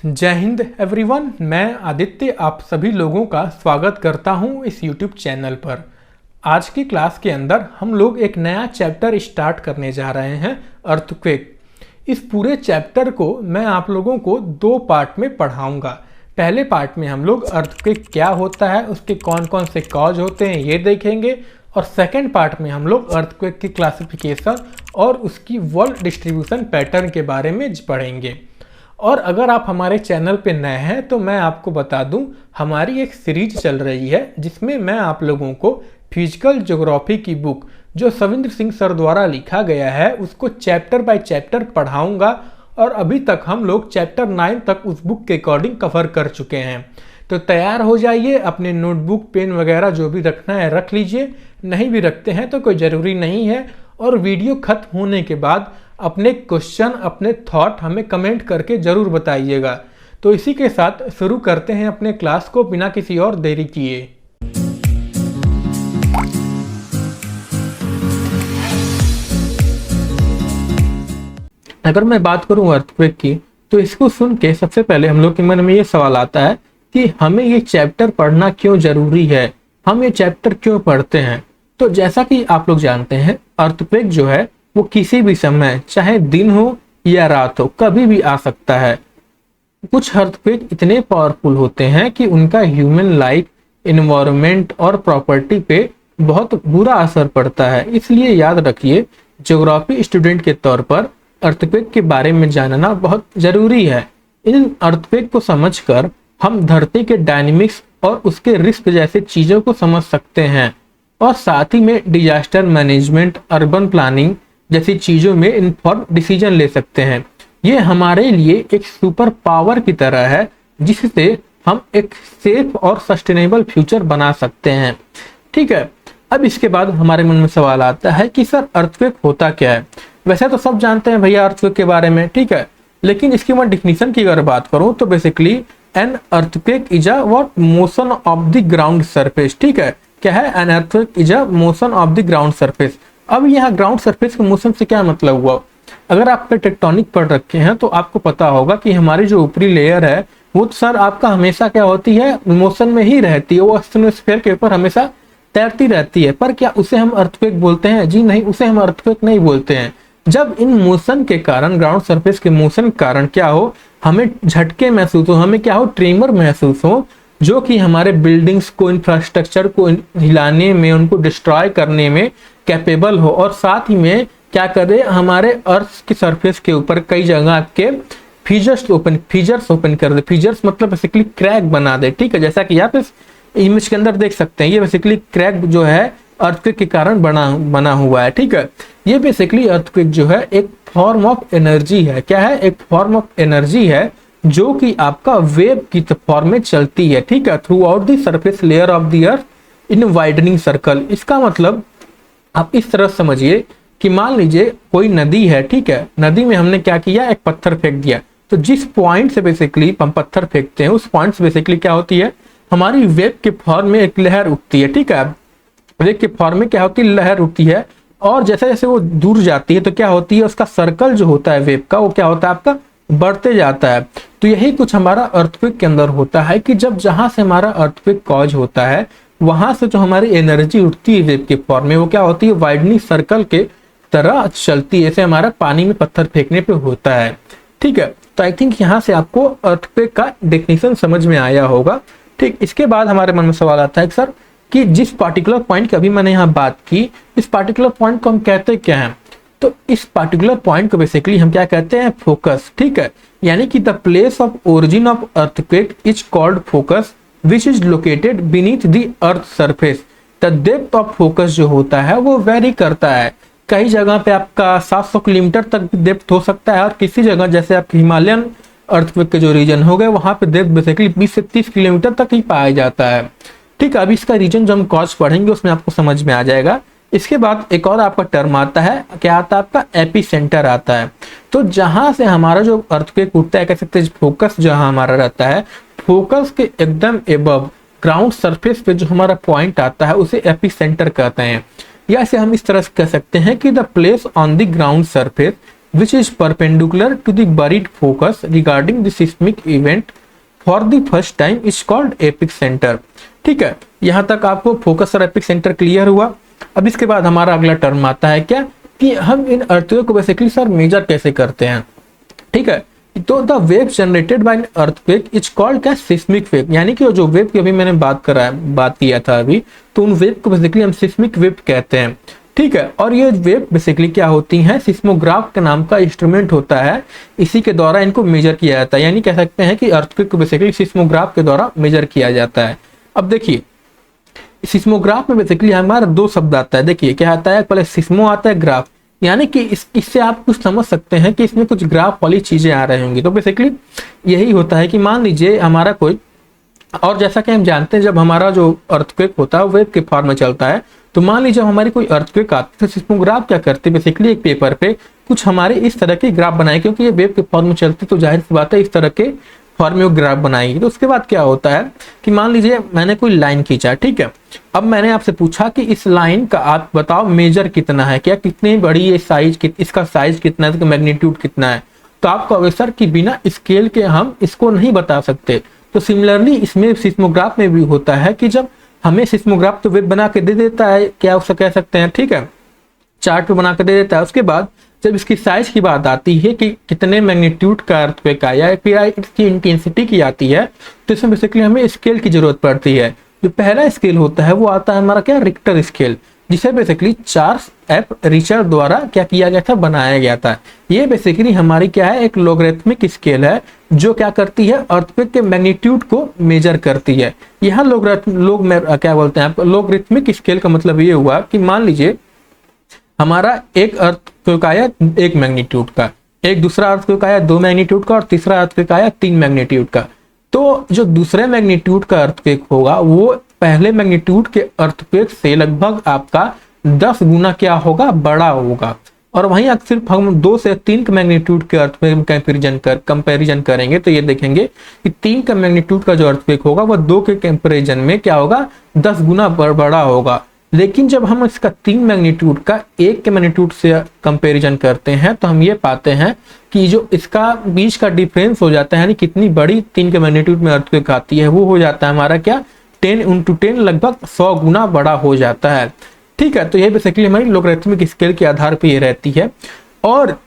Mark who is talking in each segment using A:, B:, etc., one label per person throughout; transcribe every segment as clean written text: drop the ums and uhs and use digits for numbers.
A: जय हिंद एवरीवन। मैं आदित्य आप सभी लोगों का स्वागत करता हूं इस YouTube चैनल पर। आज की क्लास के अंदर हम लोग एक नया चैप्टर स्टार्ट करने जा रहे हैं, अर्थक्वेक। इस पूरे चैप्टर को मैं आप लोगों को दो पार्ट में पढ़ाऊंगा। पहले पार्ट में हम लोग अर्थक्वेक क्या होता है, उसके कौन कौन से कॉज होते हैं ये देखेंगे, और सेकेंड पार्ट में हम लोग अर्थक्वेक की क्लासिफिकेशन और उसकी वर्ल्ड डिस्ट्रीब्यूशन पैटर्न के बारे में पढ़ेंगे। और अगर आप हमारे चैनल पे नए हैं तो मैं आपको बता दूं, हमारी एक सीरीज चल रही है जिसमें मैं आप लोगों को फिजिकल ज्योग्राफी की बुक जो सविंद्र सिंह सर द्वारा लिखा गया है उसको चैप्टर बाय चैप्टर पढ़ाऊंगा। और अभी तक हम लोग चैप्टर 9 तक उस बुक के अकॉर्डिंग कवर कर चुके हैं। तो तैयार हो जाइए, अपने नोटबुक पेन वगैरह जो भी रखना है रख लीजिए, नहीं भी रखते हैं तो कोई ज़रूरी नहीं है। और वीडियो खत्म होने के बाद अपने क्वेश्चन, अपने थॉट हमें कमेंट करके ज़रूर बताइएगा। तो इसी के साथ शुरू करते हैं अपने क्लास को बिना किसी और देरी किए। अगर मैं बात करूं अर्थक्वेक की, तो इसको सुन के सबसे पहले हम लोग के मन में ये सवाल आता है कि हमें ये चैप्टर पढ़ना क्यों जरूरी है, हम ये चैप्टर क्यों पढ़ते हैं। तो जैसा कि आप लोग जानते हैं, अर्थक्वेक जो है वो किसी भी समय, चाहे दिन हो या रात हो, कभी भी आ सकता है। कुछ अर्थक्वेक इतने पावरफुल होते हैं कि उनका ह्यूमन लाइफ, एनवायरनमेंट और प्रॉपर्टी पे बहुत बुरा असर पड़ता है। इसलिए याद रखिए, ज्योग्राफी स्टूडेंट के तौर पर अर्थक्वेक के बारे में जानना बहुत जरूरी है। इन अर्थक्वेक को समझकर हम धरती के डायनेमिक्स और उसके रिस्क जैसे चीजों को समझ सकते हैं, और साथ ही में डिजास्टर मैनेजमेंट, अर्बन प्लानिंग जैसी चीजों में इन्फॉर्म डिसीजन ले सकते हैं। ये हमारे लिए एक सुपर पावर की तरह है जिससे हम एक सेफ और सस्टेनेबल फ्यूचर बना सकते हैं। ठीक है, अब इसके बाद हमारे मन में सवाल आता है कि सर अर्थक्वेक होता क्या है। वैसे तो सब जानते हैं भैया अर्थक्वेक के बारे में, ठीक है, लेकिन इसकी मैं डिफिनीशन की अगर बात करूं तो basically an earthquake is a what motion of the ground surface. ठीक है, क्या है? An earthquake is a motion of the ground surface. अब यहाँ ग्राउंड सरफेस के मोशन से क्या मतलब हुआ? अगर आप टेक्टोनिक पढ़ रखे हैं तो आपको पता होगा कि हमारी जो ऊपरी लेयर है वो तो सर आपका हमेशा क्या होती है, मोशन में ही रहती है, वो एटमॉस्फेयर के ऊपर हमेशा तैरती रहती है। पर क्या उसे हम अर्थक्वेक बोलते हैं? जी नहीं, उसे हम अर्थक्वेक नहीं बोलते हैं। जब इन मोशन के कारण, ग्राउंड सरफेस के मोशन के कारण क्या हो, हमें झटके महसूस हो, हमें क्या हो, ट्रेमर महसूस हो, जो कि हमारे बिल्डिंग्स को, इंफ्रास्ट्रक्चर को हिलाने में, उनको डिस्ट्रॉय करने में कैपेबल हो, और साथ ही में क्या करे, हमारे अर्थ की सरफेस के ऊपर कई जगह के फीचर्स ओपन कर दे। फीचर्स मतलब बेसिकली क्रैक बना दे। ठीक है, जैसा कि आप इस इमेज के अंदर देख सकते हैं, ये बेसिकली क्रैक जो है अर्थक्वेक के कारण बना हुआ है। ठीक है, ये बेसिकली अर्थक्वेक जो है एक फॉर्म ऑफ एनर्जी है। क्या है? एक फॉर्म ऑफ एनर्जी है जो कि आपका वेव की फॉर्म में चलती है। ठीक है, through out the surface layer of the earth in widening circle. इसका मतलब आप इस तरह समझिए कि मान लीजिए कोई नदी है, ठीक है, नदी में हमने क्या किया, एक पत्थर फेंक दिया। तो जिस पॉइंट से बेसिकली हम पत्थर फेंकते हैं उस पॉइंट से बेसिकली क्या होती है, हमारी वेव के फॉर्म में एक लहर उठती है। ठीक है, वेव के फॉर्म में क्या होती है, लहर उठती है, और जैसे जैसे वो दूर जाती है तो क्या होती है, उसका सर्कल जो होता है वेव का, वो क्या होता है, आपका बढ़ते जाता है। तो यही कुछ हमारा अर्थक्वेक के अंदर होता है कि जब जहां से हमारा अर्थक्वेक कॉज होता है वहां से जो हमारी एनर्जी उठती है वेव के फॉर्म में, वो क्या होती है, वाइडनिंग सर्कल के तरह चलती है, जैसे हमारा पानी में पत्थर फेंकने पे होता है। ठीक है, तो आई थिंक यहाँ से आपको अर्थक्वेक का डेफिनेशन समझ में आया होगा। ठीक, इसके बाद हमारे मन में सवाल आता है सर कि जिस पार्टिकुलर पॉइंट की अभी मैंने यहाँ बात की, इस पार्टिकुलर पॉइंट को हम कहते क्या हैं? तो इस पार्टिकुलर पॉइंट को बेसिकली हम क्या कहते हैं, फोकस। ठीक है, यानी कि the place of origin of earthquake is called focus which is located beneath the earth surface. The depth of focus जो होता है वो वेरी करता है। कई जगह पे आपका 700 किलोमीटर तक डेप्थ हो सकता है, और किसी जगह जैसे आपके हिमालयन अर्थक्वेक के जो रीजन हो गए वहां पे डेप्थ बेसिकली 20 से 30 किलोमीटर तक ही पाया जाता है। ठीक है, अभी इसका रीजन जो हम कॉज पढ़ेंगे उसमें आपको समझ में आ जाएगा। इसके बाद एक और आपका टर्म आता है, क्या आता है, आपका एपिसेंटर आता है। तो जहां से हमारा जो अर्थक्वेक उठता है, कह सकते हैं फोकस जहां हमारा रहता है, फोकस के एकदम एबव ग्राउंड सरफेस पे जो हमारा पॉइंट आता है उसे एपिसेंटर कहते हैं। या इसे हम इस तरह से कह सकते हैं कि the place on the ground surface which is perpendicular to the buried focus regarding the seismic event for the first time is called epicenter। ठीक है, यहां तक आपको फोकस और एपिक सेंटर क्लियर हुआ। अब इसके बाद हमारा अगला टर्म आता है क्या, कि हम इन अर्थक्वेक को बेसिकली सर मेजर कैसे करते हैं। ठीक है, तो the wave generated by earthquake is called क्या, सिस्मिक वेव। यानी कि जो वेव की अभी मैंने बात किया था अभी, तो उन वेव को बेसिकली हम सिस्मिक वेव कहते हैं। ठीक है, और ये वेव बेसिकली क्या होती हैं, सिस्मोग्राफ के नाम का इंस्ट्रूमेंट होता है, इसी के द्वारा इनको मेजर किया जाता है। यानी कह सकते हैं कि अर्थक्वेक को बेसिकली सिस्मोग्राफ के द्वारा मेजर किया जाता है। अब देखिए सिस्मोग्राफ में बेसिकली हमारा दो शब्द आता है। देखिए क्या आता है, पहले सिस्मो आता है, ग्राफ, यानी कि इससे आप कुछ समझ सकते हैं कि इसमें कुछ ग्राफ वाली चीजें आ रही होंगी। तो बेसिकली यही होता है कि मान लीजिए हमारा कोई, और जैसा कि हम जानते हैं जब हमारा जो अर्थक्वेक होता है वेव के फॉर्म में चलता है, तो मान लीजिए हमारी कोई अर्थक्वेक आती है तो सिस्मोग्राफ क्या करते हैं, बेसिकली एक पेपर पे कुछ हमारे इस तरह के ग्राफ बनाए, क्योंकि ये वेव के फॉर्म में चलती तो जाहिर सी बात है इस तरह के फॉर्म में वो ग्राफ बनाएगी। तो उसके बाद क्या होता है कि मान लीजिए मैंने कोई लाइन खींचा, ठीक है, अब मैंने आपसे पूछा कि इस लाइन का आप बताओ मेजर कितना है, क्या कितनी बड़ी ये साइज, इसका साइज कितना है, इसका मैग्नीट्यूड कितना है। तो आपको कहोगे सर कि बिना स्केल के हम इसको नहीं बता सकते। तो सिमिलरली इसमें सिस्मोग्राफ में भी होता है कि जब हमें सिस्मोग्राफ तो वेव बना के दे देता है, क्या उसे कह सकते हैं, ठीक है, चार्ट पे बना के दे देता है। उसके बाद जब इसकी साइज की बात आती है कि कितने मैग्नीट्यूड का अर्थक्वेक आया है, फिर इसकी इंटेंसिटी की आती है, तो इसमें बेसिकली हमें स्केल की जरूरत पड़ती है। जो पहला स्केल होता है वो आता है हमारा क्या, रिक्टर स्केल, जिसे बेसिकली चार्ल्स एफ रिचर द्वारा क्या किया गया था, बनाया गया था। ये बेसिकली हमारी क्या है, एक लोगरिथमिक स्केल है जो क्या करती है, अर्थक्वेक के मैग्नीट्यूड को मेजर करती है। यहाँ क्या बोलते हैं, लोगरिथमिक स्केल का मतलब ये हुआ कि मान लीजिए हमारा एक अर्थक्वेक आया 1 मैग्नीट्यूड का, एक दूसरा अर्थक्वेक आया 2 मैग्नीट्यूड का, और तीसरा अर्थक्वेक आया 3 मैग्नीट्यूड का। तो जो दूसरे मैग्नीट्यूड का अर्थक्वेक होगा वो पहले मैग्नीट्यूड के अर्थक्वेक से लगभग आपका 10 गुना क्या होगा, बड़ा होगा। और वहीं अगर सिर्फ हम 2 से 3 के मैग्नीट्यूड के अर्थक्वेक कंपैरिजन करेंगे तो ये देखेंगे कि 3 का मैग्नीट्यूड का जो अर्थक्वेक होगा वो 2 के कंपैरिजन में क्या होगा, 10 गुना बड़ा होगा। लेकिन जब हम इसका 3 मैग्नीट्यूड का 1 के मैग्नीट्यूड से कंपैरिजन करते हैं तो हम ये पाते हैं कि जो इसका बीच का डिफरेंस हो जाता है, यानी कितनी बड़ी 3 के मैग्नीट्यूड में अर्थक्वेक आती है, वो हो जाता है हमारा क्या, 10 × 10 लगभग 100 गुना बड़ा हो जाता है। ठीक है, तो ये बेसिकली हमारी लोगरिथमिक स्केल के आधार पर ये रहती है। और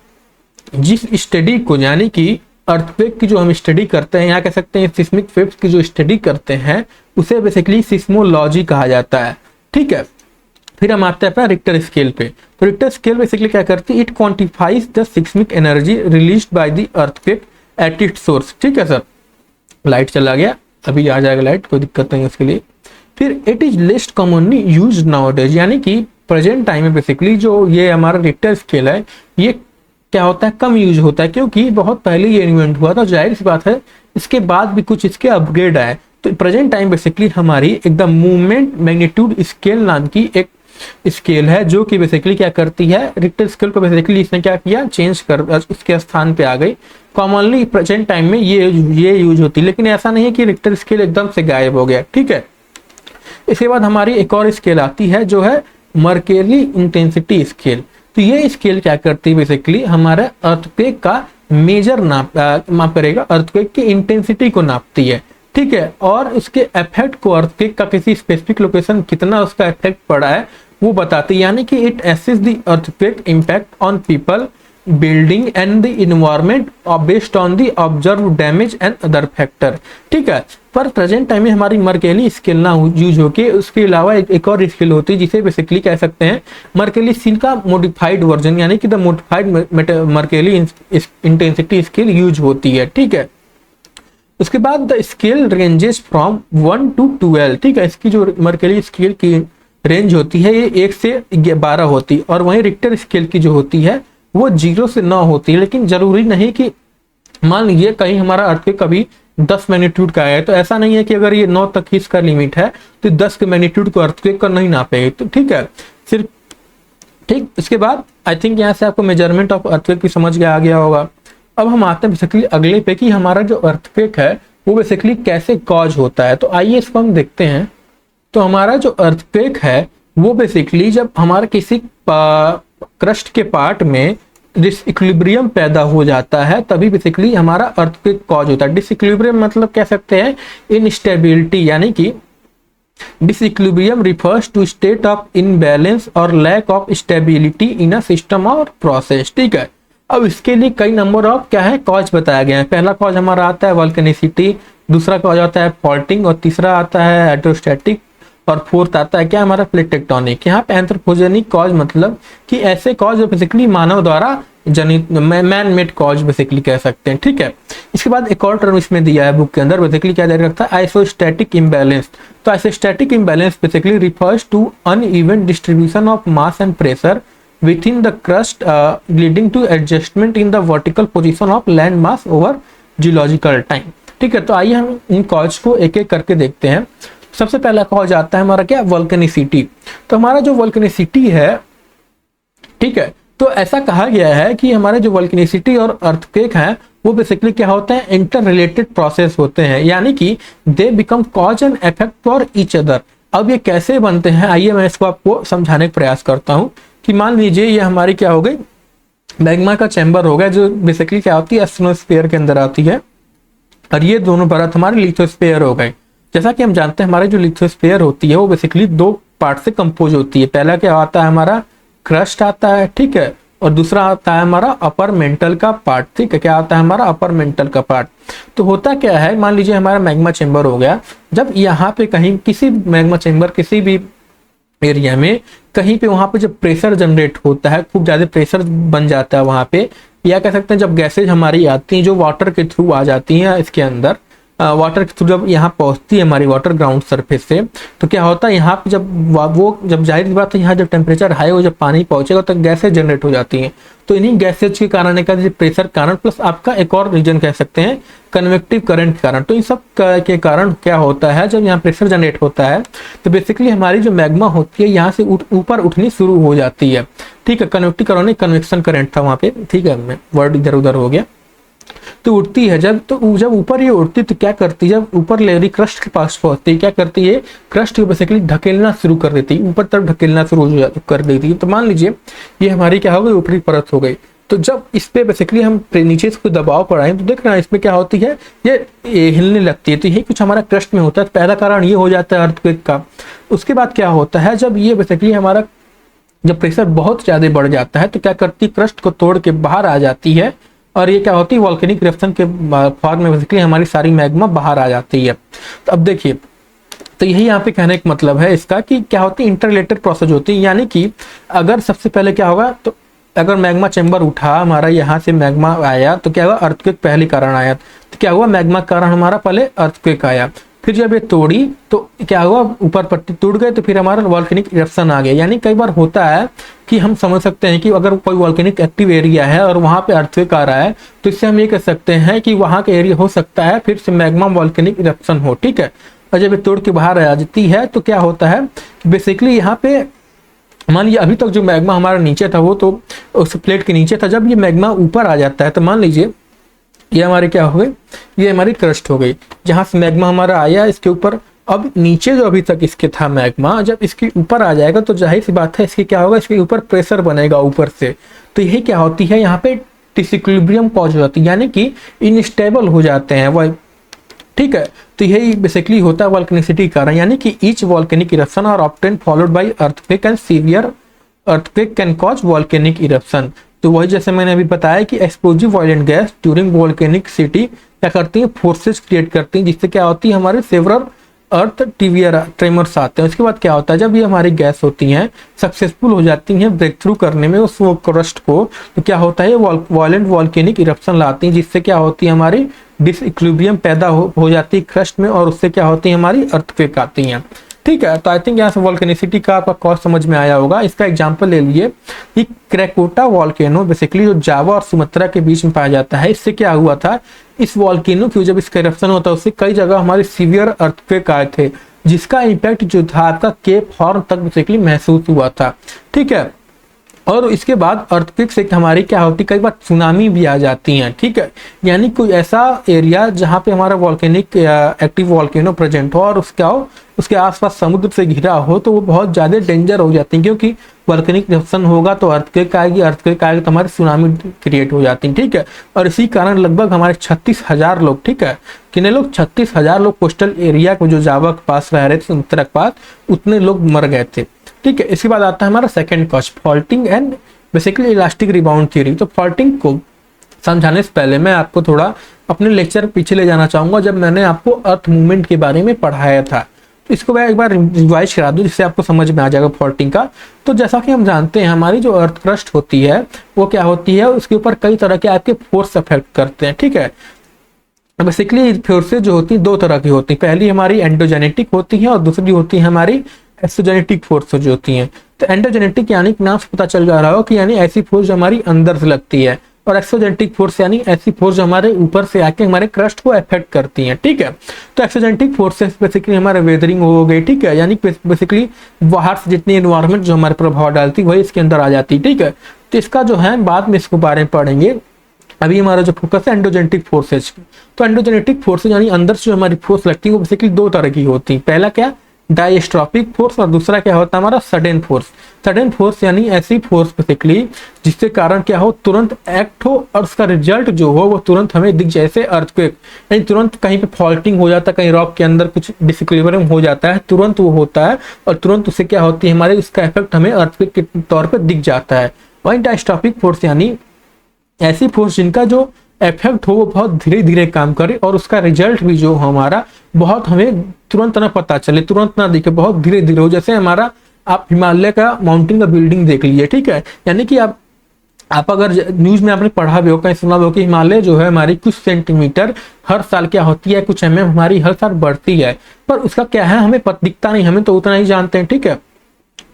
A: जिस स्टडी को, यानी कि अर्थक्वेक की जो हम स्टडी करते हैं, यहाँ कह सकते हैं सिस्मिक वेव्स की जो स्टडी करते हैं, उसे बेसिकली सिस्मोलॉजी कहा जाता है। ठीक है, फिर हम आते हैं अपना रिक्टर स्केल पे। तो रिक्टर स्केल बेसिकली क्या करती है, it quantifies the seismic energy released by the earthquake at its source. ठीक है सर, लाइट चला गया, अभी आ जाएगा लाइट, कोई दिक्कत नहीं उसके लिए। फिर it is least commonly used nowadays, यानी कि प्रेजेंट टाइम में बेसिकली जो ये हमारा रिक्टर स्केल है ये क्या होता है, कम यूज होता है, क्योंकि बहुत पहले ये इन्वेंट हुआ था। जाहिर सी बात है इसके बाद भी कुछ इसके अपग्रेड आए। तो प्रेजेंट टाइम बेसिकली हमारी एकदम मूवमेंट मैग्नीट्यूड स्केल नाम की एक स्केल है जो कि बेसिकली क्या करती है, रिक्टर स्केल को बेसिकली इसने क्या किया, चेंज कर उसके स्थान पे आ गई। कॉमनली प्रेजेंट टाइम में ये यूज होती है, लेकिन ऐसा नहीं है कि रिक्टर स्केल एकदम से गायब हो गया। ठीक है, इसके बाद हमारी एक और स्केल आती है जो है मर्केली इंटेंसिटी स्केल। तो ये स्केल क्या करती है, बेसिकली हमारे अर्थक्वेक का मेजर माप करेगा, अर्थक्वेक की इंटेंसिटी को नापती है। ठीक है, और उसके इफेक्ट को, अर्थक्वेक का किसी स्पेसिफिक लोकेशन कितना उसका इफेक्ट पड़ा है वो बताती है। यानी कि it assess the earthquake impact on people, building and the environment based on the observe damage and other factor. ठीक है, पर प्रेजेंट टाइम में हमारी मर्केली स्केल ना यूज होके उसके अलावा एक और स्केल होती है जिसे बेसिकली कह सकते हैं मर्केली स्केल का मॉडिफाइड वर्जन, यानी कि the modified Mercalli intensity scale use होती है। ठीक है, उसके बाद the scale ranges from 1 to 12। ठीक है, इसकी जो मर्केली स्केल की रेंज होती है ये 1 से 12 होती है, और वहीं रिक्टर स्केल की जो होती है वो 0 से 9 होती है। लेकिन जरूरी नहीं कि मान लीजिए कहीं हमारा अर्थक्वेक कभी 10 मैग्नीट्यूड का है, तो ऐसा नहीं है कि अगर ये 9 तक ही इसका लिमिट है तो 10 के मैग्नीट्यूड को अर्थक्वेक का नहीं नापेगा। तो ठीक है, सिर्फ ठीक। इसके बाद आई थिंक यहाँ से आपको मेजरमेंट ऑफ अर्थक्वेक भी समझ आ गया होगा। अब हम आते हैं बेसिकली अगले पे कि हमारा जो अर्थक्वेक है वो बेसिकली कैसे कॉज होता है। तो आइए इसको हम देखते हैं। तो हमारा जो अर्थक्वेक है वो बेसिकली जब हमारा किसी क्रस्ट के पार्ट में डिसइक्विलिब्रियम पैदा हो जाता है तभी बेसिकली हमारा अर्थक्वेक कॉज होता है। डिसइक्विलिब्रियम मतलब कह सकते हैं इनस्टेबिलिटी, यानी कि disequilibrium refers to state of imbalance और lack of stability in a system और प्रोसेस। ठीक है, अब इसके लिए कई नंबर ऑफ क्या है कॉज बताया गया है। पहला कॉज हमारा आता है वोल्केनिसिटी, दूसरा कॉज आता है फॉल्टिंग, और तीसरा आता है हाइड्रोस्टैटिक, और फोर्थ आता है क्या हमारा प्लेट टेक्टोनिक। यहाँ पे एंथ्रोपोजेनिक कॉज मतलब कि ऐसे कॉज जो बेसिकली मानव द्वारा जनित मैन मेड कॉज बेसिकली कह सकते हैं। ठीक है, इसके बाद एक और टर्म इसमें दिया है बुक के अंदर, बेसिकली क्या दे रखा है आइसोस्टैटिक इम्बैलेंस। तो isostatic imbalance basically refers to uneven distribution of mass and pressure within the crust leading to adjustment in the vertical position of land mass over geological time। ठीक है, तो आइए हम इन कॉज को एक एक करके देखते हैं। सबसे पहला कॉज आता है हमारा क्या वोल्केनिसिटी। तो हमारा जो वोल्केनिसिटी है, ठीक है, तो ऐसा कहा गया है कि हमारे जो वोल्केनिसिटी और अर्थक्वेक हैं वो बेसिकली क्या होते हैं इंटर रिलेटेड प्रोसेस होते हैं, यानी कि they become cause and effect for each other. अब ये कैसे बनते हैं आइए मैं इसको आपको समझाने का प्रयास करता हूँ कि मान लीजिए ये हमारी क्या हो गई मैग्मा का चैम्बर हो गया जो बेसिकली क्या होती है एस्ट्रोस्फीयर के अंदर आती है, और ये दोनों परत हमारे लिथोस्फीयर हो गए। जैसा कि हम जानते हैं हमारी जो लिथोस्फीयर होती है वो बेसिकली दो पार्ट से कंपोज होती है। पहला क्या आता है हमारा क्रस्ट आता है, ठीक है, और दूसरा आता है हमारा अपर मेंटल का पार्ट। ठीक है, क्या आता है हमारा अपर मेंटल का पार्ट। तो होता क्या है मान लीजिए हमारा मैग्मा चैम्बर हो गया, जब यहाँ पे कहीं किसी मैग्मा चैम्बर किसी भी एरिया में कहीं पे वहां पे जब प्रेशर जनरेट होता है, खूब ज्यादा प्रेशर बन जाता है वहां पे, या कह सकते हैं जब गैसेज हमारी आती हैं जो वाटर के थ्रू आ जाती हैं इसके अंदर, वाटर के थ्रू जब यहाँ पहुंचती है हमारी वाटर ग्राउंड सरफेस से, तो क्या होता है यहाँ पे जब जाहिर सी बात है यहाँ जब टेम्परेचर हाई हो जब पानी पहुंचेगा तो गैसेज जनरेट हो जाती हैं। तो इन्हीं गैसेज के कारण एक प्रेशर कारण प्लस आपका एक और रीजन कह सकते हैं कन्वेक्टिव करंट के कारण, तो इन सब के कारण क्या होता है जब यहाँ प्रेशर जनरेट होता है तो बेसिकली हमारी जो मैग्मा होती है यहाँ से ऊपर उठनी शुरू हो जाती है। ठीक है, कन्वेक्टिव करंट कन्वेक्शन करंट था वहाँ पे, ठीक है, वर्ड इधर उधर हो गया। तो उठती है जब ऊपर ये उठती तो क्या करती है जब ऊपर लेयरी क्रस्ट के पास पहुंचती है क्या करती है क्रस्ट को बेसिकली ढकेलना शुरू कर देती है, ऊपर तरफ ढकेलना शुरू कर देती है। तो मान लीजिए ये हमारी क्या हो गई ऊपरी परत हो गई, तो जब इस पे बेसिकली हम नीचे से कोई दबाव पड़ाएं तो देख रहे हैं इसमें क्या होती है ये हिलने लगती है। तो यही कुछ हमारा क्रस्ट में होता है। पहला कारण ये हो जाता है अर्थक्वेक का। उसके बाद क्या होता है जब ये बेसिकली हमारा जब प्रेशर बहुत ज्यादा बढ़ जाता है तो क्या करती है क्रस्ट को तोड़ के बाहर आ जाती है, और ये क्या होती है वोल्केनिक इरप्शन के फॉर्म में बेसिकली हमारी सारी मैग्मा बाहर आ जाती है। तो अब देखिए तो यही यहाँ पे कहने का मतलब है इसका कि क्या होती है इंटररिलेटेड प्रोसेस होती है, यानी कि अगर सबसे पहले क्या होगा तो अगर मैग्मा चैम्बर उठा हमारा यहाँ से मैग्मा आया तो क्या हुआ अर्थक्वेक पहले कारण आया, तो क्या हुआ मैग्मा कारण हमारा पहले अर्थक्वेक आया, फिर जब ये तोड़ी तो क्या हुआ ऊपर पट्टी टूट गए तो फिर हमारा वोल्केनिक इरप्शन आ गया। यानी कई बार होता है कि हम समझ सकते हैं कि अगर कोई वोल्केनिक एक्टिव एरिया है और वहां पे अर्थक्वेक आ रहा है तो इससे हम ये कह सकते हैं कि वहां का एरिया हो सकता है फिर से मैग्मा वोल्केनिक इरप्शन हो। ठीक है, और जब ये तोड़ के बाहर आ जाती है तो क्या होता है कि बेसिकली यहाँ पे मान लीजिए अभी तक जो मैग्मा हमारा नीचे था वो तो उस प्लेट के नीचे था, जब ये मैग्मा ऊपर आ जाता है तो मान लीजिए ये हमारी क्या हो गई ये हमारी क्रस्ट हो गई, जहां से मैग्मा हमारा आया इसके ऊपर। अब नीचे जो अभी तक इसके था मैग्मा जब इसके ऊपर आ जाएगा तो जाहिर सी बात है इसके क्या होगा इसके ऊपर प्रेशर बनेगा ऊपर से, तो यही क्या होती है यहाँ पे डिसइक्विलिब्रियम कॉज हो जाती है, यानी कि इनस्टेबल हो जाते हैं वह। ठीक है, तो यही बेसिकली होता है वोल्केनिसिटी के कारण, यानी कि each volcanic eruption are often followed by earthquake and severe earthquake can cause volcanic eruption. तो वही जैसे मैंने अभी बताया कि explosive violent gas during volcanicity क्या करती है फोर्सेस क्रिएट करती हैं, जिससे क्या होती है हमारे सेवरल अर्थ टिवियर ट्रेमर्स आते हैं। उसके बाद क्या होता है जब ये हमारी गैस होती हैं सक्सेसफुल हो जाती हैं ब्रेक थ्रू करने में उस क्रस्ट को, तो क्या होता है वायलेंट वोल्केनिक इरप्शन लाती हैं, जिससे क्या होती है हमारी डिसइक्विलिब्रियम पैदा हो जाती है क्रस्ट में, और उससे क्या होती है हमारी अर्थक्वेक आती हैं। ठीक है, तो आई थिंक यहाँ से वोल्केनिसिटी का आपका कॉज समझ में आया होगा। इसका एग्जांपल ले लिए कि क्रेकोटा वोल्केनो बेसिकली जो जावा और सुमात्रा के बीच में पाया जाता है, इससे क्या हुआ था इस वोल्केनो की जब इसका इरप्शन होता है उससे कई जगह हमारे सीवियर अर्थक्वेक आए थे, जिसका इम्पैक्ट जो था आपका केप हॉर्न तक बेसिकली महसूस हुआ था। ठीक है, और इसके बाद अर्थक्वेक से हमारी क्या होती है, कई बार सुनामी भी आ जाती है। ठीक है, यानी कोई ऐसा एरिया जहाँ पे हमारा वॉल्केनिक एक्टिव वॉल्केनो प्रेजेंट हो और उसके आसपास समुद्र से घिरा हो, तो वो बहुत ज़्यादा डेंजर हो जाती है, क्योंकि वॉल्केनिक इरप्शन होगा तो अर्थक्वेक आएगी, अर्थक्वेक आएगी तो हमारी सुनामी क्रिएट हो जाती है। ठीक है, और इसी कारण लगभग हमारे 36,000 लोग, ठीक है, कितने लोग, 36,000 लोग कोस्टल एरिया को जो जावा के पास रह रहे थे, समुद्र के पास, उतने लोग मर गए थे। ठीक है, इसके बाद आता है हमारा second cause, faulting and basically elastic rebound theory. तो फॉल्टिंग को समझाने से पहले मैं आपको थोड़ा अपने लेक्चर पीछे ले जाना चाहूंगा, जब मैंने आपको अर्थ मूवमेंट के बारे में पढ़ाया था। तो इसको मैं एक बार रिवाइज करा दूं जिससे आपको समझ में आ जाएगा फॉल्टिंग का। तो जैसा कि हम जानते हैं, हमारी जो अर्थ क्रस्ट होती है वो क्या होती है, उसके ऊपर कई तरह के आपके फोर्स अफेक्ट करते हैं। ठीक है, बेसिकली फोर्सेज जो होती है दो तरह की होती है, पहली हमारी एंडोजेनेटिक होती है और दूसरी होती है हमारी एक्सोजेनेटिक फोर्स जो होती हैं। तो एंडोजेनेटिक यानी नाम से पता चल जा रहा हो कि यानी ऐसी फोर्स जो हमारी अंदर से लगती है, और एक्सोजेनेटिक फोर्स यानी ऐसी फोर्स जो हमारे ऊपर से आके हमारे क्रस्ट को अफेक्ट करती हैं। ठीक है, तो एक्सोजेनेटिक फोर्सेस बेसिकली हमारे वेदरिंग हो गई, ठीक है, यानी बेसिकली बाहर से जितनी एनवायरमेंट जो हमारे प्रभाव डालती है वही इसके अंदर आ जाती है। ठीक है, तो इसका जो है बाद में इसको बारे में पढ़ेंगे, अभी हमारा जो फोकस है एंडोजेनेटिक फोर्सेज। तो एंडोजेनेटिक फोर्सेज यानी अंदर से जो हमारी फोर्स लगती है वो बेसिकली दो तरह की होती है, पहला क्या, डायस्ट्रॉपिक फोर्स, और दूसरा क्या होता है हमारा सडन फोर्स। सडन फोर्स यानी ऐसी फोर्स बेसिकली जिसके कारण क्या हो, तुरंत एक्ट हो और उसका रिजल्ट जो हो वो तुरंत हमें दिख जाए, जैसे अर्थक्वेक, यानी तुरंत कहीं पे फॉल्टिंग हो जाता है, कहीं रॉक के अंदर कुछ डिसइक्विलिब्रियम हो जाता है, तुरंत वो होता है और तुरंत उससे क्या होती है हमारे, उसका इफेक्ट हमें अर्थक्वेक के तौर पर दिख जाता है। वहीं डायस्ट्रॉपिक फोर्स यानी ऐसी फोर्स जिनका जो इफेक्ट हो वो बहुत धीरे धीरे काम करे और उसका रिजल्ट भी जो हमारा बहुत हमें तुरंत ना पता चले, तुरंत ना दिखे, बहुत धीरे धीरे हो। जैसे हमारा आप हिमालय का माउंटेन का बिल्डिंग देख लीजिए। ठीक है, यानी कि आप अगर न्यूज में आपने पढ़ा भी हो, कहीं सुना भी हो कि हिमालय जो है हमारी कुछ सेंटीमीटर हर साल क्या होती है, कुछ mm हमारी हर साल बढ़ती है, पर उसका क्या है हमें दिखता नहीं, हमें तो उतना ही जानते हैं। ठीक है,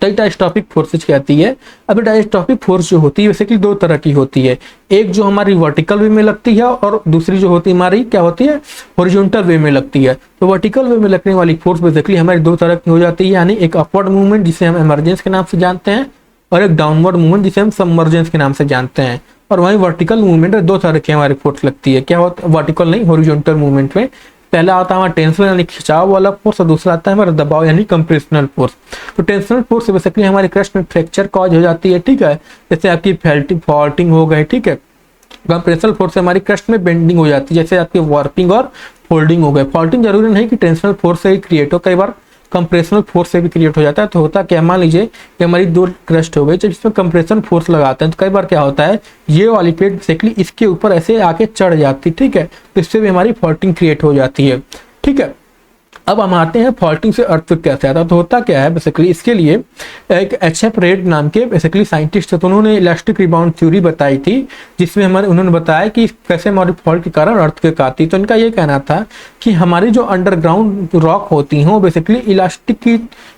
A: तो डायस्ट्रॉपिक फोर्सेज कहती है। अब डायस्ट्रॉपिक फोर्स जो होती है बेसिकली दो तरह की होती है, एक जो हमारी वर्टिकल वे में लगती है और दूसरी जो होती है हमारी क्या होती है, हॉरिजॉन्टल वे में लगती है। तो वर्टिकल वे में लगने वाली फोर्स बेसिकली हमारी दो तरह की हो जाती है, यानी एक अपवर्ड मूवमेंट जिसे हम इमरजेंस के नाम से जानते हैं, और एक डाउनवर्ड मूवमेंट जिसे हम सबमर्जेंस के नाम से जानते हैं। और वहीं वर्टिकल मूवमेंट में दो तरह की हमारी फोर्स लगती है, क्या होता है, वर्टिकल नहीं, हॉरिजॉन्टल मूवमेंट में पहला आता है हमारा टेंशनल यानी खिंचाव वाला फोर्स, और दूसरा आता है हमारा दबाव यानी कंप्रेशनल फोर्स। तो टेंशनल फोर्स से बेसिकली हमारे क्रस्ट में फ्रैक्चर कॉज हो जाती है। ठीक है, जैसे आपकी फॉल्टिंग हो गई। ठीक है, कंप्रेशनल फोर्स से हमारी क्रस्ट में बेंडिंग हो जाती है, जैसे आपकी वार्पिंग और फोल्डिंग हो गए। फॉल्टिंग जरूरी नहीं कि टेंशनल फोर्स से ही क्रिएट हो, कई बार कंप्रेशनल फोर्स से भी क्रिएट हो जाता है। तो होता क्या, मान लीजिए कि हमारी दो क्रस्ट हो गई, जब इसमें कंप्रेशन फोर्स लगाते हैं तो कई बार क्या होता है, ये वाली प्लेट बेसिकली इसके ऊपर ऐसे आके चढ़ जाती है। ठीक है, तो इससे भी हमारी फॉल्टिंग क्रिएट हो जाती है। ठीक है, अब हम आते हैं फॉल्टिंग से अर्थक्वेक कैसे आता है। तो होता क्या है बेसिकली, इसके लिए एक एच.एफ. रेड नाम के बेसिकली साइंटिस्ट थे, तो उन्होंने इलास्टिक रिबाउंड थ्योरी बताई थी, जिसमें उन्होंने बताया कि कैसे हमारी फॉल्ट के कारण अर्थक्वेक आती है। तो इनका ये कहना था कि हमारी जो अंडरग्राउंड रॉक होती हैं वो बेसिकली इलास्टिक की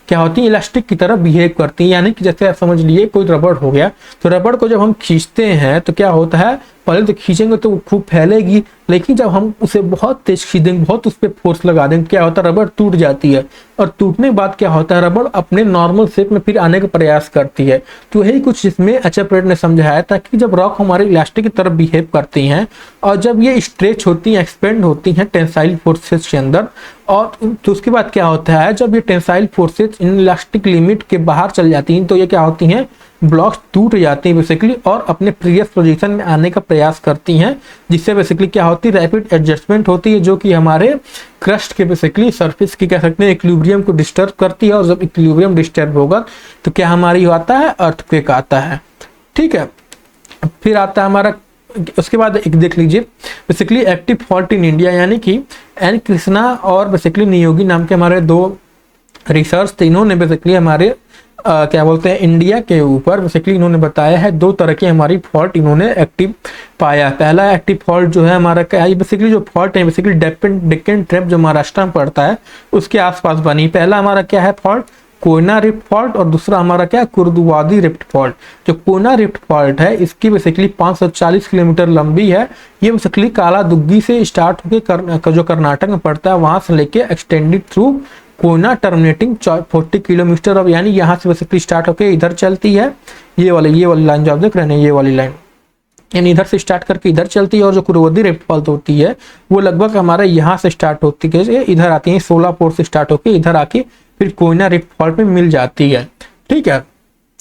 A: क्या होती है, इलास्टिक की तरह बिहेव करती है। यानी कि जैसे आप समझ लिए कोई रबड़ हो गया, तो रबड़ को जब हम खींचते हैं तो क्या होता है, पहले तो खींचेंगे तो वो खूब फैलेगी, लेकिन जब हम उसे बहुत तेज खींचेंगे, बहुत उस पर फोर्स लगा देंगे, क्या होता है, रबड़ टूट जाती है, और टूटने के बाद क्या होता है, रबड़ अपने नॉर्मल शेप में फिर आने का प्रयास करती है। तो यही कुछ इसमें एच.एफ. रेड ने समझाया था कि जब रॉक हमारे इलास्टिक की तरफ बिहेव करती हैं और जब ये स्ट्रेच होती हैं, एक्सपेंड होती हैं टेंसाइल फोर्सेस के अंदर, और तो उसके बाद क्या होता है, जब ये tensile forces in elastic limit के बाहर चल जाती हैं तो ये क्या होती हैं, ब्लॉक्स टूट जाती हैं बेसिकली और अपने प्रीवियस पोजीशन में आने का प्रयास करती हैं, जिससे बेसिकली क्या होती है, रैपिड एडजस्टमेंट होती है, जो कि हमारे क्रस्ट के बेसिकली सरफेस की कह सकते हैं इक्विलिब्रियम को डिस्टर्ब करती है। और जब इक्विलिब्रियम डिस्टर्ब होगा तो क्या हमारी आता है, अर्थक्वेक आता है। ठीक है, फिर आता है हमारा, उसके बाद एक देख लीजिए basically active fault in India, यानी कि एन कृष्णा और बेसिकली नियोगी नाम के हमारे दो रिसर्च थे। इन्होंने बेसिकली हमारे क्या बोलते हैं, इंडिया के ऊपर बेसिकली इन्होंने बताया है दो तरह की हमारी फॉल्ट इन्होंने एक्टिव पाया। पहला एक्टिव फॉल्ट जो है हमारा क्या है, बेसिकली जो फॉल्ट है बेसिकली डेक्कन ट्रैप जो महाराष्ट्र में पड़ता है उसके आसपास बनी। पहला हमारा क्या है फॉल्ट, कोयना रिफ्ट फॉल्ट और दूसरा हमारा क्या कुर्दुवादी रिफ्ट फॉल्ट। जो कोयना रिफ्ट फॉल्ट है इसकी बेसिकली 540 किलोमीटर लंबी है। ये बेसिकली काला दुग्गी से स्टार्ट होकर जो कर्नाटक में पड़ता है वहां से लेके extended through Koyna terminating 40 kilometre. अब यानी यहाँ से बेसिकली स्टार्ट होकर इधर चलती है, ये वाली लाइन जो आप देख रहे हैं ये वाली लाइन, यानी इधर से स्टार्ट करके इधर चलती है। और जो कुर्दुवादी रिफ्ट फॉल्ट होती है वो लगभग हमारे यहाँ से स्टार्ट होती है, इधर आती है सोलापुर से स्टार्ट होकर इधर आके फिर कोयना रिफ्ट फॉल्ट में मिल जाती है। ठीक है,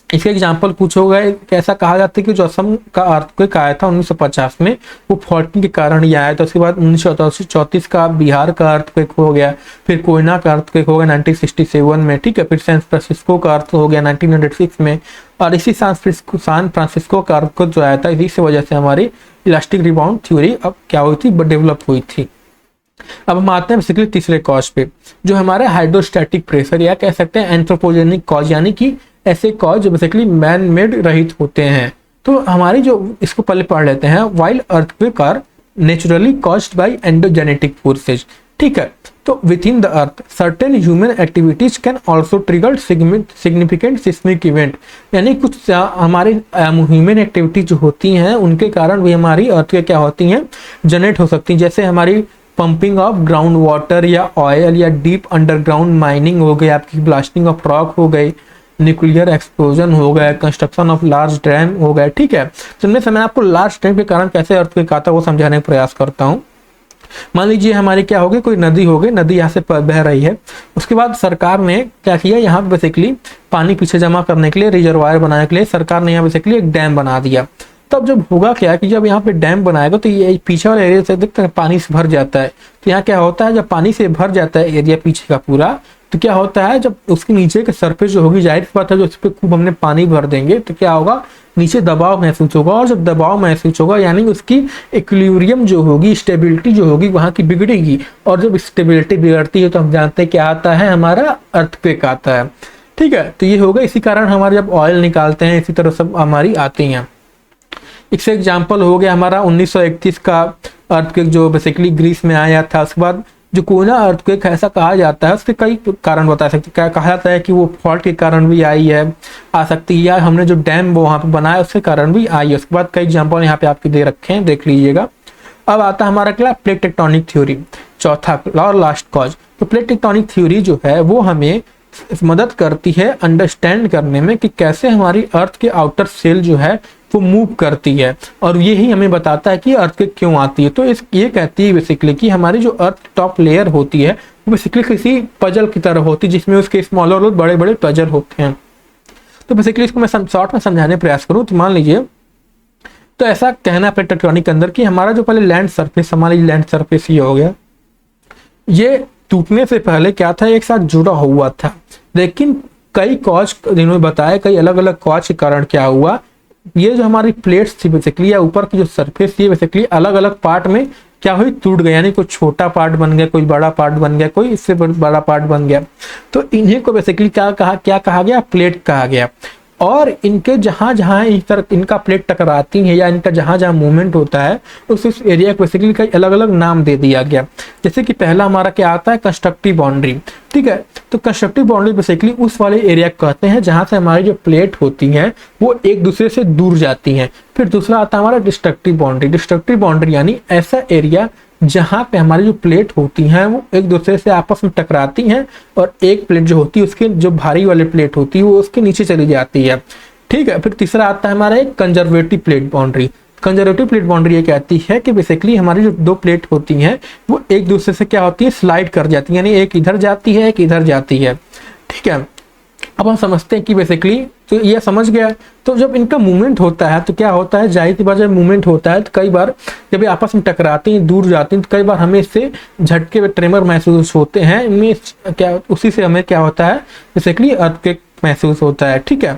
A: इसके एग्जाम्पल पूछोगे कैसा कहा जाता है कि जो असम का अर्थक्वेक आया था 1950 में वो फॉल्टिंग के कारण ही आया था। उसके बाद 1934 का बिहार का अर्थक्वेक हो गया, फिर कोयना का अर्थक्वेक हो गया 1967 में। ठीक है, फिर सैन फ्रांसिस्को का अर्थ हो गया 1906 में, और इसी सैन फ्रांसिस्को का अर्थक्वेक जो आया था इसी से वजह से हमारी इलास्टिक रिबाउंड थ्योरी अब क्या हुई थी, डेवलप हुई थी। अब हम आते हैं बेसिकली तीसरे कॉज पे, जो हमारे हाइड्रोस्टैटिक प्रेशर या कह सकते हैं एंथ्रोपोजेनिक कॉज, यानी कि ऐसे कॉज जो बेसिकली मैन मेड रहित होते हैं। तो हमारी जो इसको पहले पढ़ लेते हैं, wild earthquake are naturally caused by endogenetic forces. ठीक है, तो within the earth certain human activities can also trigger significant seismic event, यानी कुछ हमारे ह्यूमन एक्टिविटीज जो होती हैं उनके कारण भी हमारी अर्थ क्या होती हैं, जनरेट हो सकती हैं। जैसे हमारी पंपिंग ऑफ ग्राउंड वाटर या ऑयल या डीप अंडरग्राउंड माइनिंग हो गई, आपकी ब्लास्टिंग ऑफ रॉक हो गई, न्यूक्लियर एक्सप्लोजन हो गया, कंस्ट्रक्शन ऑफ लार्ज डैम हो गया। ठीक है, तो मैं आपको लार्ज डैम के कारण कैसे अर्थक्वेक आता है वो समझाने का प्रयास करता हूँ। मान लीजिए हमारी क्या होगी, कोई नदी हो गई, नदी यहाँ से बह रही है, उसके बाद सरकार ने क्या किया, यहाँ पे बेसिकली पानी पीछे जमा करने के लिए, रिजर्वायर बनाने के लिए सरकार ने यहाँ बेसिकली एक डैम बना दिया। तब जब होगा क्या कि जब यहाँ पे डैम बनाएगा तो ये पीछे वाले एरिया से देखते हैं पानी से भर जाता है। तो यहाँ क्या होता है, जब पानी से भर जाता है एरिया पीछे का पूरा, तो क्या होता है जब उसके नीचे के सरफेस जो होगी, जाहिर सी बात है जो उस पर खूब हमने पानी भर देंगे तो क्या होगा, नीचे दबाव महसूस होगा। और जब दबाव महसूस होगा यानी उसकी इक्विलिब्रियम जो होगी, स्टेबिलिटी जो होगी वहां की बिगड़ेगी। और जब स्टेबिलिटी बिगड़ती है तो हम जानते हैं क्या आता है, हमारा अर्थक्वेक आता है। ठीक है, तो ये होगा। इसी कारण हमारे जब ऑयल निकालते हैं इसी तरह सब हमारी आती हैं। इससे एग्जाम्पल हो गया हमारा 1931 का अर्थक्वेक जो बेसिकली ग्रीस में आया था। उसके बाद जो कोयना अर्थक्वेक ऐसा कहा जाता है, उसके कई कारण बता सकते, क्या कहा जाता है कि वो फॉल्ट के कारण भी आई है, आ सकती है, या हमने जो डैम वो वहाँ पे बनाया उसके कारण भी आई है। उसके बाद कई एग्जाम्पल यहाँ पे आपके दे रखे हैं, देख लीजिएगा। अब आता है हमारा क्या, प्लेट टेक्टोनिक थ्योरी, चौथा और लास्ट कॉज। तो प्लेट टेक्टोनिक थ्योरी जो है वो हमें मदद करती है अंडरस्टैंड करने में कि कैसे हमारी अर्थ के आउटर सेल जो है वो मूव करती है, और यही हमें बताता है कि अर्थक्वेक क्यों आती है। तो ये कहती है बेसिकली कि हमारी जो अर्थ टॉप लेयर होती है वो बेसिकली किसी पजल की तरह होती है, जिसमें उसके स्मॉलर और बड़े बड़े पजल होते हैं। तो बेसिकली इसको मैं शॉर्ट में समझाने प्रयास करूँ तो मान लीजिए, तो ऐसा कहना है प्लेट टेक्टोनिक के अंदर कि हमारा जो पहले लैंड सरफेस, हमारी लैंड सरफेस ये हो गया, ये टूटने से पहले क्या था, एक साथ जुड़ा हुआ था। लेकिन कई कॉज जिन्होंने बताया, कई अलग अलग कॉज के कारण क्या हुआ, ये जो हमारी प्लेट्स थी बेसिकली या ऊपर की जो सरफेस थी बेसिकली अलग अलग पार्ट में क्या हुई, टूट गया। यानी कोई छोटा पार्ट बन गया, कोई बड़ा पार्ट बन गया, कोई इससे बड़ा पार्ट बन गया। तो इन्हीं को बेसिकली क्या कहा गया, प्लेट कहा गया। और इनके जहां जहां इनका प्लेट टकराती है या इनका जहां जहां मूवमेंट होता है उस एरिया को बेसिकली कई अलग अलग नाम दे दिया गया। जैसे कि पहला हमारा क्या आता है, कंस्ट्रक्टिव बाउंड्री। ठीक है, तो कंस्ट्रक्टिव बाउंड्री बेसिकली उस वाले एरिया को कहते हैं जहां से हमारी जो प्लेट होती हैं वो एक दूसरे से दूर जाती हैं। फिर दूसरा आता है हमारा डिस्ट्रक्टिव बाउंड्री। डिस्ट्रक्टिव बाउंड्री यानी ऐसा एरिया जहां पे हमारी जो प्लेट होती हैं वो एक दूसरे से आपस में टकराती हैं और एक प्लेट जो होती है उसके जो भारी वाली प्लेट होती है वो उसके नीचे चली जाती है। ठीक है, फिर तीसरा आता है हमारा एक conservative plate boundary. Conservative plate boundary ये कहती है कि बेसिकली हमारी जो दो प्लेट होती हैं वो एक दूसरे से क्या होती है, स्लाइड कर जाती है, यानी एक इधर जाती है एक इधर जाती है। ठीक है, अब हम समझते हैं कि बेसिकली तो ये समझ गया। तो जब इनका मूवमेंट होता है तो क्या होता है, जाहिर सी बात जब मूवमेंट होता है तो कई बार जब ये आपस में टकराती हैं, दूर जाती हैं, तो कई बार हमें इससे झटके व ट्रेमर महसूस होते हैं। इनमें क्या, उसी से हमें क्या होता है, बेसिकली अर्थक्वेक महसूस होता है। ठीक है,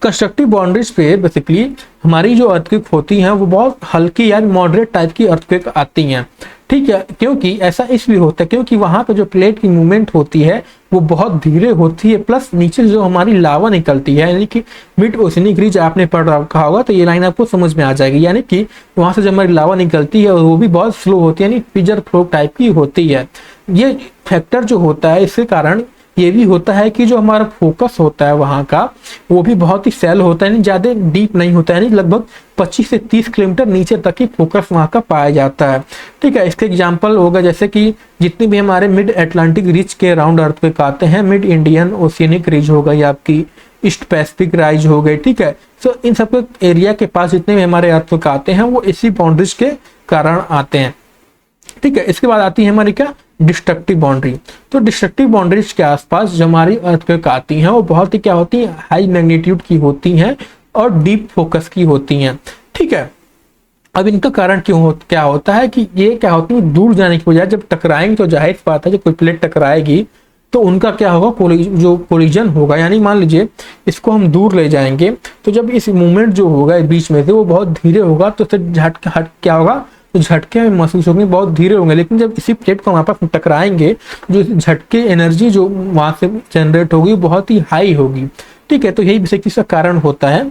A: कंस्ट्रक्टिव बाउंड्रीज पे बेसिकली हमारी जो अर्थक्वेक होती हैं वो बहुत हल्की या मॉडरेट टाइप की अर्थक्वेक आती हैं। ठीक है, क्योंकि ऐसा इसलिए होता है क्योंकि वहां पे जो प्लेट की मूवमेंट होती है वो बहुत धीरे होती है, प्लस नीचे जो हमारी लावा निकलती है, यानी कि मिड ओशियनिक रिज आपने पढ़ रखा होगा तो ये लाइन आपको समझ में आ जाएगी। यानी कि वहां से जब हमारी लावा निकलती है वो भी बहुत स्लो होती है, यानी पिजर फ्लो टाइप की होती है। ये फैक्टर जो होता है इसके कारण ये भी होता है कि जो हमारा फोकस होता है वहाँ का, वो भी बहुत ही सेल होता है, यानी ज़्यादा डीप नहीं होता है, यानी लगभग 25 से 30 किलोमीटर नीचे तक ही फोकस वहाँ का पाया जाता है। ठीक है, इसके एग्जाम्पल होगा जैसे कि जितनी भी हमारे मिड अटलांटिक रिज के अराउंड अर्थक्वेक आते हैं, मिड इंडियन ओशियनिक रिज हो गई, आपकी ईस्ट पैसिफिक राइज हो गई। ठीक है, सो इन सब एरिया के पास जितने भी हमारे अर्थक्वेक आते हैं वो इसी बाउंड्रीज के कारण आते हैं। ठीक है, इसके बाद आती है हमारी क्या, डिस्ट्रक्टिव बाउंड्री। तो डिस्ट्रक्टिव बाउंड्रीज के आसपास जो हमारी अर्थक्वेक आती हैं वो बहुत ही क्या होती हैं, हाई मैग्नीट्यूड की होती हैं और डीप फोकस की होती हैं। ठीक है, अब इनका कारण क्या होता है कि ये क्या होती है, दूर जाने की बजाय जब टकराएंगे तो जाहिर बात है जब कोई प्लेट टकराएगी तो उनका क्या होगा, जो कोलिजन होगा, यानी मान लीजिए इसको हम दूर ले जाएंगे तो जब इस मूवमेंट जो होगा बीच में से वो बहुत धीरे होगा तो झटके क्या होगा, तो झटके महसूस होंगे, बहुत धीरे होंगे। लेकिन जब इसी प्लेट को वहाँ पर टकराएंगे, जो झटके एनर्जी जो वहाँ से जनरेट होगी बहुत ही हाई होगी। ठीक है, तो यही बेसिकली इसका कारण होता है।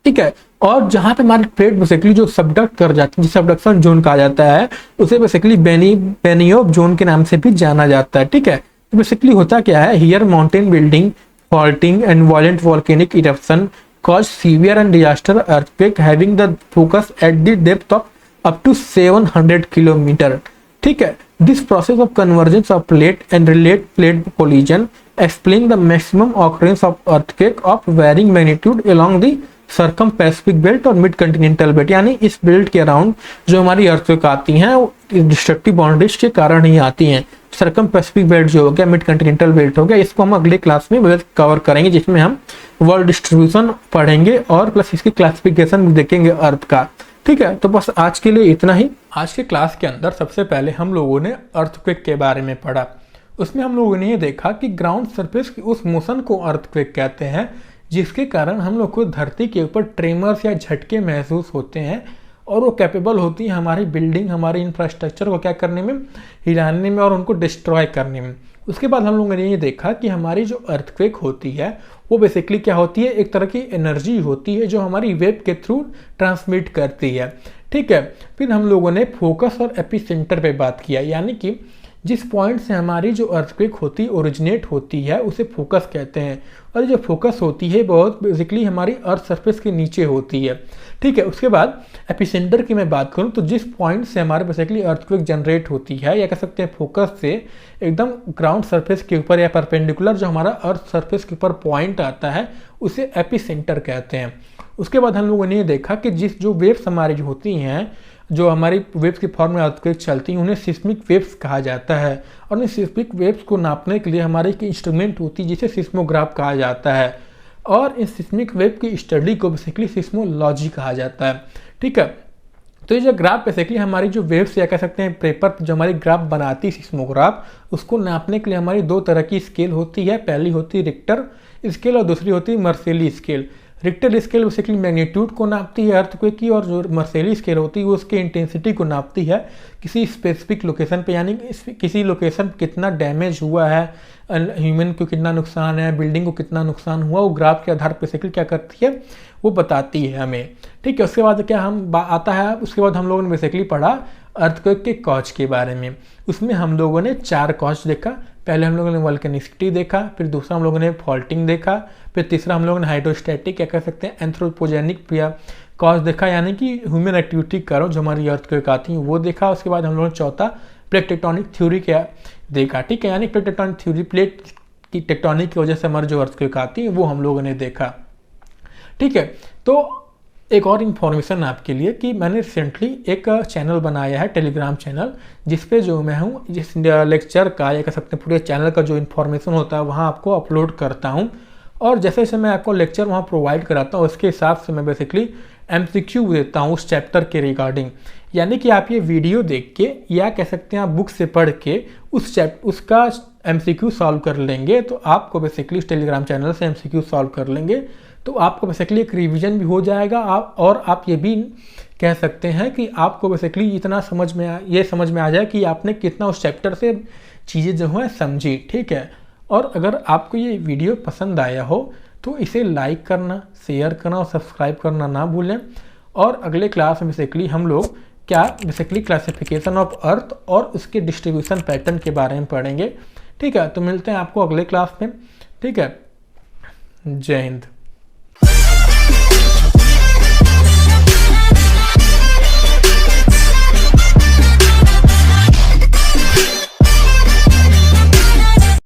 A: ठीक है, और जहाँ पे हमारी प्लेट बेसिकली जो सबडक्ट कर जाती है, जिसे सबडक्शन जोन कहा जाता है, उसे बेसिकली बेनियोफ जोन के नाम से भी जाना जाता है। ठीक है, तो बेसिकली होता क्या है, here mountain building faulting and violent volcanic eruption cause severe and disaster earthquake having the focus at the depth of up to 700 kilometre. ठीक है, this process of convergence of plate and relate plate collision explain the maximum occurrence of earthquake of varying magnitude along the circum Pacific belt और mid continental belt. यानी इस belt के around जो हमारी earthquake आती हैं डिस्ट्रक्टिव बाउंड्रीज के कारण ही आती हैं। सर्कम पैसिफिक बेल्ट जो हो गया, मिड कंटिनेंटल बेल्ट हो गया, इसको हम अगले क्लास में कवर करेंगे जिसमें हम वर्ल्ड डिस्ट्रीब्यूशन पढ़ेंगे और प्लस इसकी क्लासिफिकेशन भी देखेंगे अर्थ का। ठीक है, तो बस आज के लिए इतना ही। आज के क्लास के अंदर सबसे पहले हम लोगों ने अर्थक्वेक के बारे में पढ़ा। उसमें हम लोगों ने ये देखा कि ग्राउंड सरफेस की उस मोशन को अर्थक्वेक कहते हैं जिसके कारण हम लोग को धरती के ऊपर ट्रेमर्स या झटके महसूस होते हैं और वो कैपेबल होती है हमारी बिल्डिंग, हमारी इंफ्रास्ट्रक्चर को क्या करने में, हिलाने में और उनको डिस्ट्रॉय करने में। उसके बाद हम लोगों ने ये देखा कि हमारी जो अर्थक्वेक होती है वो बेसिकली क्या होती है, एक तरह की एनर्जी होती है जो हमारी वेव के थ्रू ट्रांसमिट करती है। ठीक है, फिर हम लोगों ने फोकस और एपिसेंटर पे बात किया, यानी कि जिस पॉइंट से हमारी जो अर्थक्वेक होती है ओरिजिनेट होती है उसे फोकस कहते हैं, और जो फोकस होती है बहुत बेसिकली हमारी अर्थ सरफेस के नीचे होती है। ठीक है, उसके बाद एपिसेंटर की मैं बात करूं तो जिस पॉइंट से हमारे बेसिकली अर्थक्वेक जनरेट होती है, या कह सकते हैं फोकस से एकदम ग्राउंड सरफेस के ऊपर या परपेंडिकुलर जो हमारा अर्थ सरफेस के ऊपर पॉइंट आता है उसे एपिसेंटर कहते हैं। उसके बाद हम लोगों ने देखा कि जो वेव्स हमारी जो होती हैं, जो हमारी वेव्स के फॉर्म में अर्थक्वेक चलती हैं, उन्हें सिस्मिक वेव्स कहा जाता है, और इन सिस्मिक वेव्स को नापने के लिए हमारी एक इंस्ट्रूमेंट होती है जिसे सिस्मोग्राफ कहा जाता है, और इस सिस्मिक वेव की स्टडी को बेसिकली सिस्मोलॉजी कहा जाता है। ठीक है, तो ये जो ग्राफ बेसिकली हमारी जो वेव्स या कह सकते हैं पेपर जो हमारी ग्राफ बनाती है सिस्मोग्राफ, उसको नापने के लिए हमारी दो तरह की स्केल होती है। पहली होती है रिक्टर स्केल और दूसरी होती है Mercalli scale. Richter scale basically magnitude को नापती है अर्थक्वेक की, और जो मर्सेली स्केल होती है वो उसके इंटेंसिटी को नापती है किसी स्पेसिफिक लोकेशन पे, यानी किसी लोकेशन कितना डैमेज हुआ है, ह्यूमन को कितना नुकसान है, बिल्डिंग को कितना नुकसान हुआ, वो ग्राफ के आधार पर बेसिकली क्या करती है, वो बताती है हमें। ठीक है, उसके बाद क्या हम आता है, उसके बाद हम लोगों ने बेसिकली पढ़ा अर्थक्वेक के कॉज के बारे में। उसमें हम लोगों ने 4 कॉज देखा। पहले हम लोगों ने वोल्केनिसिटी देखा, फिर दूसरा हम लोगों ने फॉल्टिंग देखा, फिर तीसरा हम लोगों ने हाइड्रोस्टैटिक क्या कह सकते हैं एंथ्रोपोजेनिक या कॉज देखा, यानी कि ह्यूमन एक्टिविटी करो जो हमारी अर्थक्वेक आती है वो देखा। उसके बाद हम लोगों ने चौथा प्लेट टेक्टोनिक थ्योरी क्या देखा। ठीक है, यानी प्लेट टेक्टोनिक थ्योरी, प्लेट की टेक्टोनिक की वजह से हमारी जो अर्थक्वेक आती है वो हम लोगों ने देखा। ठीक है, तो एक और इन्फॉर्मेशन आपके लिए कि मैंने रिसेंटली एक चैनल बनाया है, टेलीग्राम चैनल, जिस पे जो मैं हूँ जिस लेक्चर का या कह सकते हैं पूरे चैनल का जो इन्फॉर्मेशन होता है वहाँ आपको अपलोड करता हूँ, और जैसे जैसे मैं आपको लेक्चर वहाँ प्रोवाइड कराता हूँ उसके हिसाब से मैं बेसिकली MCQ देता हूँ उस चैप्टर के रिगार्डिंग। यानी कि आप ये वीडियो देख के या कह सकते हैं आप बुक से पढ़ के उसका MCQ सॉल्व कर लेंगे, तो आपको बेसिकली टेलीग्राम चैनल से MCQ सॉल्व कर लेंगे तो आपको बेसिकली एक रिवीजन भी हो जाएगा, और आप ये भी कह सकते हैं कि आपको बेसिकली इतना समझ में आ जाए कि आपने कितना उस चैप्टर से चीज़ें जो हैं समझी। ठीक है, और अगर आपको ये वीडियो पसंद आया हो तो इसे लाइक करना, शेयर करना और सब्सक्राइब करना ना भूलें। और अगले क्लास में बेसिकली हम लोग क्या बेसिकली क्लासिफिकेशन ऑफ अर्थ और उसके डिस्ट्रीब्यूशन पैटर्न के बारे में पढ़ेंगे। ठीक है, तो मिलते हैं आपको अगले क्लास में। ठीक है, जय हिंद।